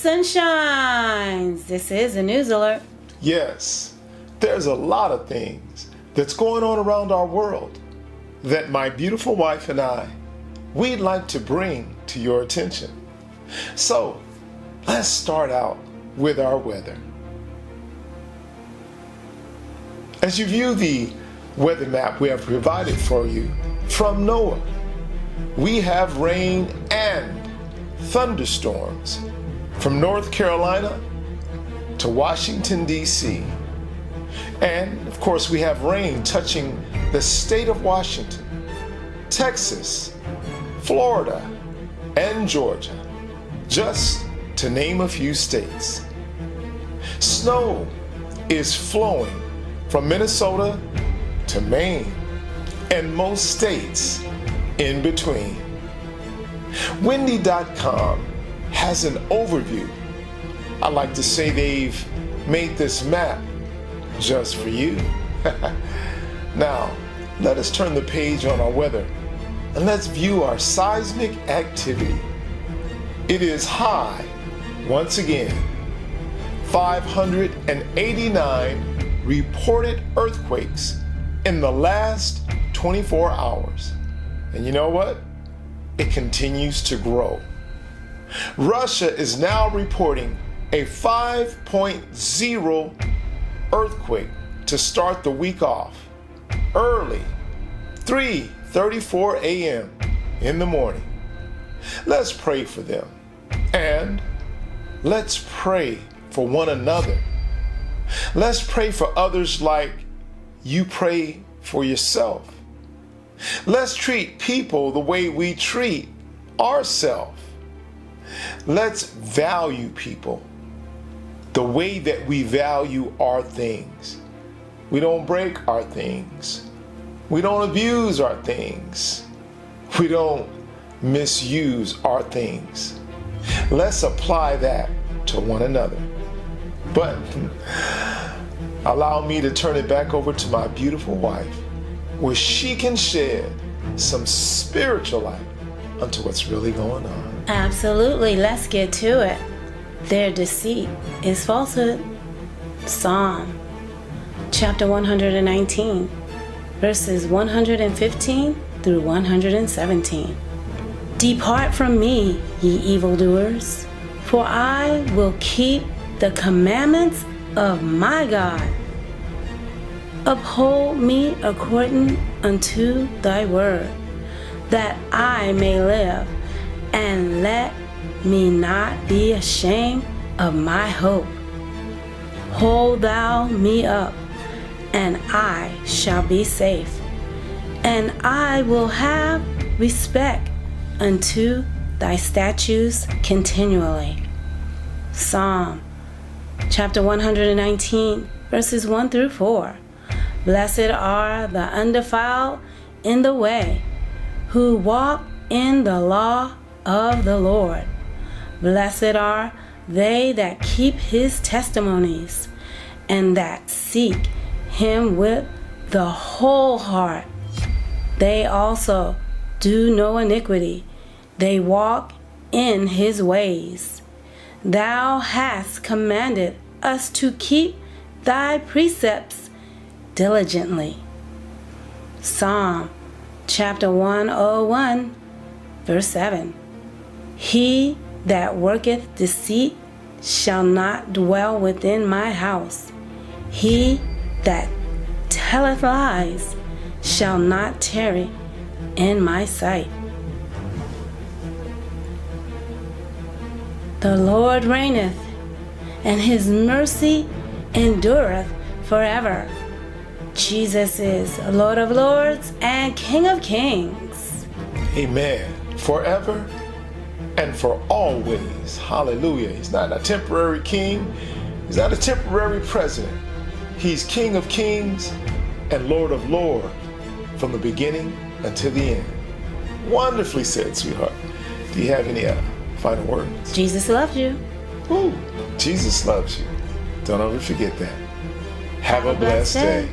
sunshines. This is a news alert. Yes, there's a lot of things that's going on around our world that my beautiful wife and we'd like to bring to your attention. So, let's start out with our weather. As you view the weather map we have provided for you from NOAA, we have rain and thunderstorms from North Carolina to Washington, D.C. And of course, we have rain touching the state of Washington, Texas, Florida, and Georgia, just to name a few states. Snow is flowing from Minnesota to Maine and most states in between. Windy.com has an overview. I like to say they've made this map just for you. Now, let us turn the page on our weather and let's view our seismic activity. It is high, once again, 589 reported earthquakes in the last 24 hours. And you know what? It continues to grow. Russia is now reporting a 5.0 earthquake to start the week off early, 3:34 a.m. in the morning. Let's pray for them and let's pray for one another. Let's pray for others like you pray for yourself. Let's treat people the way we treat ourselves. Let's value people the way that we value our things. We don't break our things. We don't abuse our things. We don't misuse our things. Let's apply that to one another. But allow me to turn it back over to my beautiful wife, where she can shed some spiritual light onto what's really going on. Absolutely. Let's get to it. Their deceit is falsehood. Psalm chapter 119, verses 115 through 117. Depart from me, ye evildoers, for I will keep the commandments of my God. Uphold me according unto thy word, that I may live, and let me not be ashamed of my hope. Hold thou me up, and I shall be safe, and I will have respect unto thy statutes continually. Psalm chapter 119, verses 1 through 4. Blessed are the undefiled in the way, who walk in the law of the Lord. Blessed are they that keep his testimonies, and that seek him with the whole heart. They also do no iniquity. They walk in his ways. Thou hast commanded us to keep thy precepts diligently. Psalm chapter 101, verse 7. He that worketh deceit shall not dwell within my house. He that telleth lies shall not tarry in my sight. The Lord reigneth, and his mercy endureth forever. Jesus is Lord of lords and King of kings. Amen. Forever and for always. Hallelujah. He's not a temporary king. He's not a temporary president. He's King of kings and Lord of lords from the beginning until the end. Wonderfully said, sweetheart. Do you have any final words? Jesus loves you. Ooh, Jesus loves you. Don't ever forget that. Have a blessed day.